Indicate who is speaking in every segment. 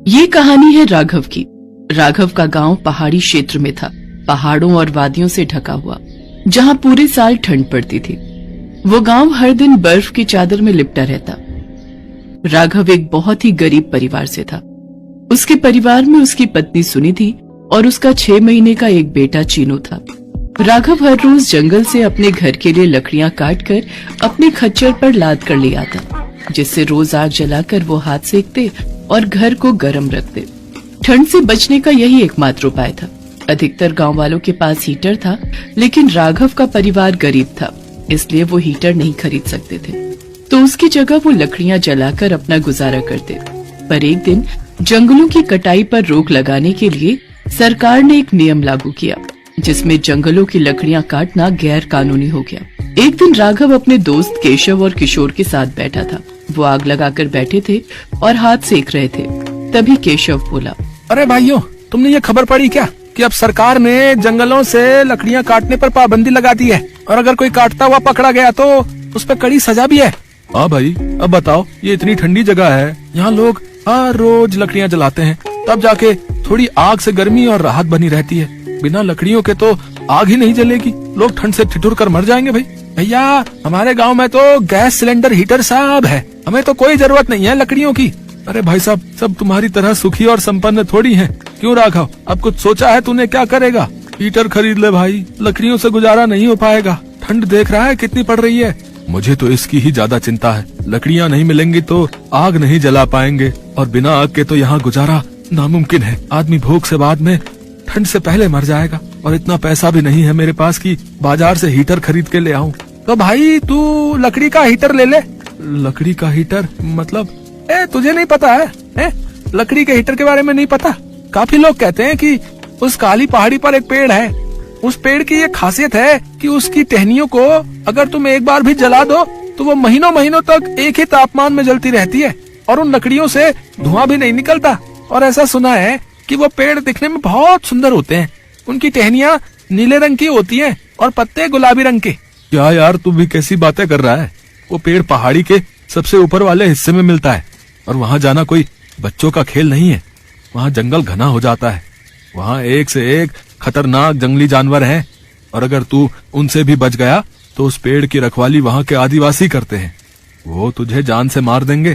Speaker 1: ये कहानी है राघव की। राघव का गांव पहाड़ी क्षेत्र में था, पहाड़ों और वादियों से ढका हुआ, जहां पूरे साल ठंड पड़ती थी। वो गांव हर दिन बर्फ की चादर में लिपटा रहता। राघव एक बहुत ही गरीब परिवार से था। उसके परिवार में उसकी पत्नी सुनी थी और उसका 6 महीने का एक बेटा चीनू था। राघव हर रोज जंगल से अपने घर के लिए लकड़ियां काटकर अपने खच्चर पर लाद कर ले आता, जिससे रोज आग जलाकर वो हाथ सेकते और घर को गर्म रखते। ठंड से बचने का यही एकमात्र उपाय था। अधिकतर गांव वालों के पास हीटर था, लेकिन राघव का परिवार गरीब था, इसलिए वो हीटर नहीं खरीद सकते थे। तो उसकी जगह वो लकड़ियां जलाकर अपना गुजारा करते। पर एक दिन जंगलों की कटाई पर रोक लगाने के लिए सरकार ने एक नियम लागू किया, जिसमें जंगलों की लकड़ियां काटना गैर कानूनी हो गया। एक दिन राघव अपने दोस्त केशव और किशोर के साथ बैठा था। वो आग लगाकर बैठे थे और हाथ सेक रहे थे। तभी केशव बोला,
Speaker 2: अरे भाइयों, तुमने ये खबर पढ़ी क्या कि अब सरकार ने जंगलों से लकड़ियां काटने पर पाबंदी लगा दी है, और अगर कोई काटता हुआ पकड़ा गया तो उस पर कड़ी सजा भी है। हाँ भाई, अब बताओ, ये इतनी ठंडी जगह है, यहाँ लोग हर रोज लकड़ियां जलाते हैं, तब जाके थोड़ी आग से गर्मी और राहत बनी रहती है। बिना लकड़ियों के तो आग ही नहीं जलेगी, लोग ठंड से ठिठुर कर मर जाएंगे। भाई भैया, हमारे गांव में तो गैस सिलेंडर हीटर सब है, हमें तो कोई जरूरत नहीं है लकड़ियों की। अरे भाई साहब, सब तुम्हारी तरह सुखी और संपन्न थोड़ी हैं। क्यों राघव, अब कुछ सोचा है तूने, क्या करेगा? हीटर खरीद ले भाई, लकड़ियों से गुजारा नहीं हो पाएगा। ठंड देख रहा है कितनी पड़ रही है। मुझे तो इसकी ही ज्यादा चिंता है। लकड़ियां नहीं मिलेंगी तो आग नहीं जला पाएंगे, और बिना आग के तो यहाँ गुजारा नामुमकिन है। आदमी भूख से बाद में ठंड से पहले मर जाएगा, और इतना पैसा भी नहीं है मेरे पास कि बाजार से हीटर खरीद के ले आऊं। तो भाई तू लकड़ी का हीटर ले ले। लकड़ी का हीटर मतलब? तुझे नहीं पता है? लकड़ी के हीटर के बारे में नहीं पता? काफी लोग कहते हैं कि उस काली पहाड़ी पर एक पेड़ है। उस पेड़ की ये खासियत है कि उसकी टहनियों को अगर तुम एक बार भी जला दो तो वो महीनों महीनों तक एक ही तापमान में जलती रहती है, और उन लकड़ियों से धुआं भी नहीं निकलता। और ऐसा सुना है कि वो पेड़ दिखने में बहुत सुंदर होते हैं। उनकी टहनियाँ नीले रंग की होती हैं और पत्ते गुलाबी रंग के। क्या यार, तू भी कैसी बातें कर रहा है? वो पेड़ पहाड़ी के सबसे ऊपर वाले हिस्से में मिलता है, और वहाँ जाना कोई बच्चों का खेल नहीं है। वहाँ जंगल घना हो जाता है, वहाँ एक से एक खतरनाक जंगली जानवर हैं, और अगर तू उनसे भी बच गया तो उस पेड़ की रखवाली वहाँ के आदिवासी करते हैं। वो तुझे जान से मार देंगे।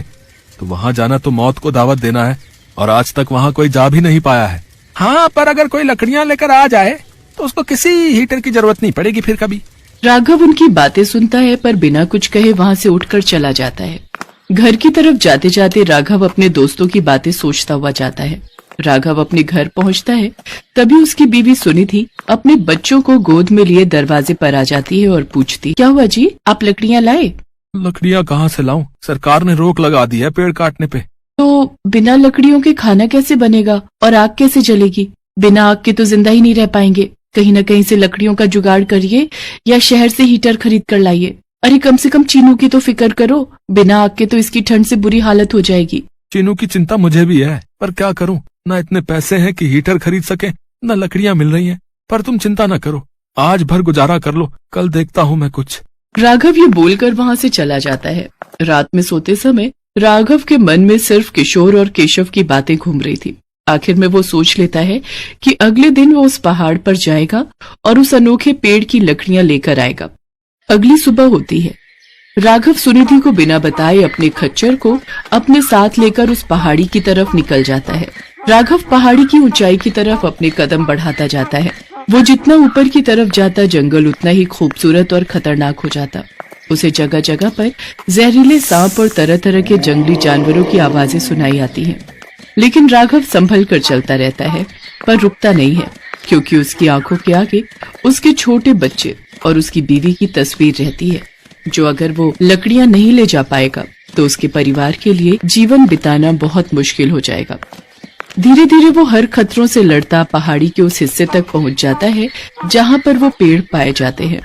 Speaker 2: तो वहाँ जाना तो मौत को दावत देना है, और आज तक वहाँ कोई जा भी नहीं पाया है। हाँ, पर अगर कोई लकड़ियाँ लेकर आ जाए तो उसको किसी हीटर की जरूरत नहीं पड़ेगी फिर कभी।
Speaker 1: राघव उनकी बातें सुनता है, पर बिना कुछ कहे वहाँ से उठकर चला जाता है। घर की तरफ जाते जाते राघव अपने दोस्तों की बातें सोचता हुआ जाता है। राघव अपने घर पहुँचता है, तभी उसकी बीवी सुनी थी अपने बच्चों को गोद में लिए दरवाजे पर आ जाती है और पूछती, क्या हुआ जी, आप लकड़ियाँ लाए?
Speaker 2: लकड़ियाँ कहाँ से लाऊं? सरकार ने रोक लगा दी है पेड़ काटने पे।
Speaker 1: तो बिना लकड़ियों के खाना कैसे बनेगा और आग कैसे जलेगी? बिना आग के तो जिंदा ही नहीं रह पाएंगे। कहीं न कहीं से लकड़ियों का जुगाड़ करिए, या शहर से हीटर खरीद कर लाइए। अरे कम से कम चीनू की तो फिक्र करो, बिना आग के तो इसकी ठंड से बुरी हालत हो जाएगी।
Speaker 2: चीनू की चिंता मुझे भी है, पर क्या करूं? न इतने पैसे हैं कि हीटर खरीद सके, न लकड़ियां मिल रही हैं। पर तुम चिंता न करो, आज भर गुजारा कर लो, कल देखता हूं मैं कुछ।
Speaker 1: राघव ये बोलकर वहाँ से चला जाता है। रात में सोते समय राघव के मन में सिर्फ किशोर और केशव की बातें घूम रही थी। आखिर में वो सोच लेता है कि अगले दिन वो उस पहाड़ पर जाएगा और उस अनोखे पेड़ की लकड़ियां लेकर आएगा। अगली सुबह होती है। राघव सुनिधि को बिना बताए अपने खच्चर को अपने साथ लेकर उस पहाड़ी की तरफ निकल जाता है। राघव पहाड़ी की ऊंचाई की तरफ अपने कदम बढ़ाता जाता है। वो जितना ऊपर की तरफ जाता, जंगल उतना ही खूबसूरत और खतरनाक हो जाता। उसे जगह जगह पर जहरीले सांप और तरह तरह के जंगली जानवरों की आवाजें सुनाई आती हैं। लेकिन राघव संभल कर चलता रहता है, पर रुकता नहीं है, क्योंकि उसकी आंखों के आगे उसके छोटे बच्चे और उसकी बीवी की तस्वीर रहती है, जो अगर वो लकड़ियां नहीं ले जा पाएगा तो उसके परिवार के लिए जीवन बिताना बहुत मुश्किल हो जाएगा। धीरे धीरे वो हर खतरों से लड़ता पहाड़ी के उस हिस्से तक पहुंच जाता है जहां पर वो पेड़ पाए जाते हैं।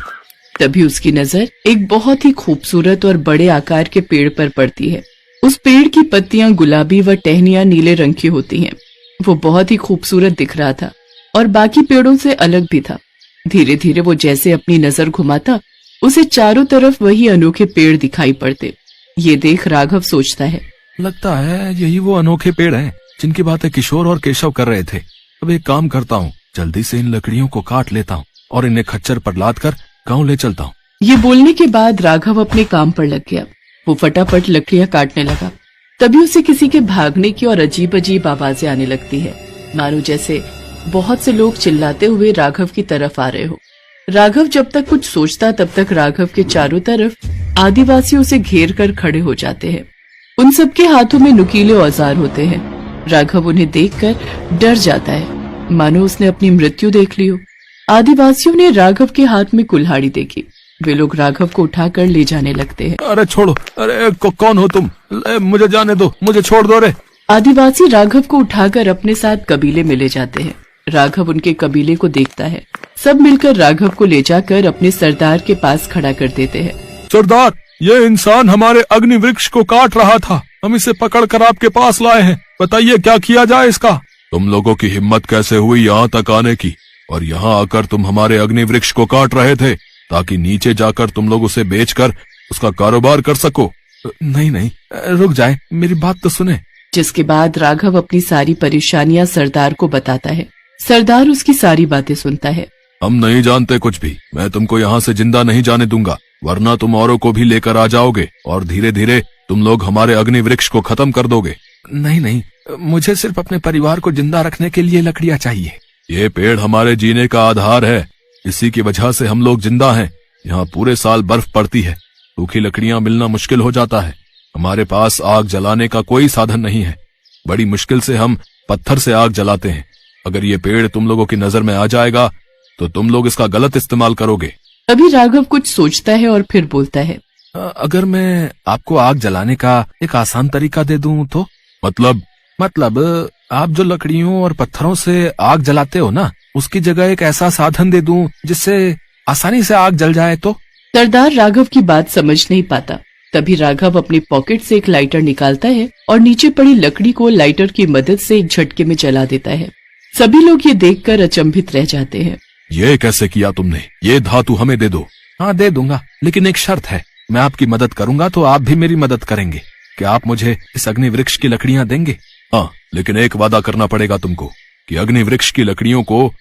Speaker 1: तभी उसकी नजर एक बहुत ही खूबसूरत और बड़े आकार के पेड़ पर पड़ती है। उस पेड़ की पत्तियां गुलाबी व टहनियां नीले रंग की होती हैं। वो बहुत ही खूबसूरत दिख रहा था और बाकी पेड़ों से अलग भी था। धीरे धीरे वो जैसे अपनी नजर घुमाता, उसे चारों तरफ वही अनोखे पेड़ दिखाई पड़ते। ये देख राघव सोचता है,
Speaker 2: लगता है यही वो अनोखे पेड़ हैं जिनकी बातें किशोर और केशव कर रहे थे। अब एक काम करता हूँ, जल्दी से इन लकड़ियों को काट लेता हूँ और इन्हें खच्चर पर लाद कर गाँव ले चलता हूँ।
Speaker 1: ये बोलने के बाद राघव अपने काम पर लग गया। वो फटाफट लकड़ियां काटने लगा। तभी उसे किसी के भागने की और अजीब अजीब आवाजें आने लगती है, मानो जैसे बहुत से लोग चिल्लाते हुए राघव की तरफ आ रहे हो। राघव जब तक कुछ सोचता तब तक राघव के चारों तरफ आदिवासी उसे घेर कर खड़े हो जाते हैं। उन सबके हाथों में नुकीले औजार होते हैं। राघव उन्हें देखकर डर जाता है, मानो उसने अपनी मृत्यु देख ली हो। आदिवासियों ने राघव के हाथ में कुल्हाड़ी देखी। वे लोग राघव को उठाकर ले जाने लगते हैं।
Speaker 2: अरे छोड़ो, अरे कौन हो तुम? मुझे जाने दो, मुझे छोड़ दो रे।
Speaker 1: आदिवासी राघव को उठाकर अपने साथ कबीले में ले जाते हैं। राघव उनके कबीले को देखता है। सब मिलकर राघव को ले जाकर अपने सरदार के पास खड़ा कर देते हैं।
Speaker 2: सरदार, ये इंसान हमारे अग्नि वृक्ष को काट रहा था। हम इसे पकड़ कर आपके पास लाए हैं। बताइए क्या किया जाए इसका? तुम लोगों की हिम्मत कैसे हुई यहाँ तक आने की, और यहाँ आकर तुम हमारे अग्नि वृक्ष को काट रहे थे ताकि नीचे जाकर तुम लोग उसे बेचकर उसका कारोबार कर सको? नहीं, रुक जाए, मेरी बात तो सुने।
Speaker 1: जिसके बाद राघव अपनी सारी परेशानियां सरदार को बताता है। सरदार उसकी सारी बातें सुनता है।
Speaker 2: हम नहीं जानते कुछ भी। मैं तुमको यहाँ से जिंदा नहीं जाने दूंगा, वरना तुम औरों को भी लेकर आ जाओगे और धीरे धीरे तुम लोग हमारे अग्नि वृक्ष को खत्म कर दोगे। नहीं, मुझे सिर्फ अपने परिवार को जिंदा रखने के लिए लकड़ियाँ चाहिए। ये पेड़ हमारे जीने का आधार है, इसी की वजह से हम लोग जिंदा हैं। यहाँ पूरे साल बर्फ पड़ती है, सूखी लकड़ियाँ मिलना मुश्किल हो जाता है। हमारे पास आग जलाने का कोई साधन नहीं है। बड़ी मुश्किल से हम पत्थर से आग जलाते हैं। अगर ये पेड़ तुम लोगों की नजर में आ जाएगा तो तुम लोग इसका गलत इस्तेमाल करोगे।
Speaker 1: अभी राघव कुछ सोचता है और फिर बोलता है,
Speaker 2: अगर मैं आपको आग जलाने का एक आसान तरीका दे दूं तो? मतलब आप जो लकड़ियों और पत्थरों से आग जलाते हो ना, उसकी जगह एक ऐसा साधन दे दूं जिससे आसानी से आग जल जाए तो?
Speaker 1: सरदार राघव की बात समझ नहीं पाता। तभी राघव अपनी पॉकेट से एक लाइटर निकालता है और नीचे पड़ी लकड़ी को लाइटर की मदद से एक झटके में जला देता है। सभी लोग ये देखकर अचंभित रह जाते हैं।
Speaker 2: ये कैसे किया तुमने? ये धातु हमें दे दो। हाँ, दे दूंगा, लेकिन एक शर्त है। मैं आपकी मदद करूंगा तो आप भी मेरी मदद करेंगे। क्या आप मुझे इस अग्नि वृक्ष की लकड़ियां देंगे? हाँ, लेकिन एक वादा करना पड़ेगा तुमको कि अग्नि वृक्ष की लकड़ियों को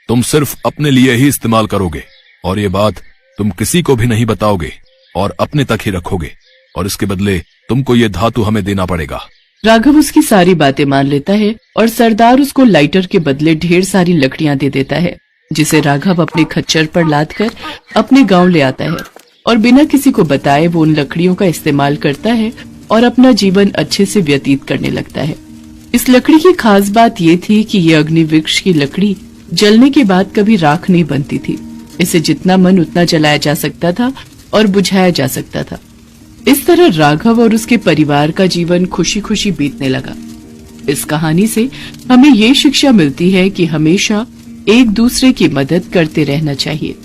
Speaker 2: तुम सिर्फ अपने लिए ही इस्तेमाल करोगे, और ये बात तुम किसी को भी नहीं बताओगे और अपने तक ही रखोगे, और इसके बदले तुमको ये धातु हमें देना पड़ेगा।
Speaker 1: राघव उसकी सारी बातें मान लेता है और सरदार उसको लाइटर के बदले ढेर सारी लकड़ियां दे देता है, जिसे राघव अपने खच्चर पर लादकर अपने गांव ले आता है और बिना किसी को बताए वो उन लकड़ियों का इस्तेमाल करता है और अपना जीवन अच्छे से व्यतीत करने लगता है। इस लकड़ी की खास बात ये थी कि ये अग्नि वृक्ष की लकड़ी जलने के बाद कभी राख नहीं बनती थी। इसे जितना मन उतना जलाया जा सकता था और बुझाया जा सकता था। इस तरह राघव और उसके परिवार का जीवन खुशी खुशी बीतने लगा। इस कहानी से हमें ये शिक्षा मिलती है कि हमेशा एक दूसरे की मदद करते रहना चाहिए।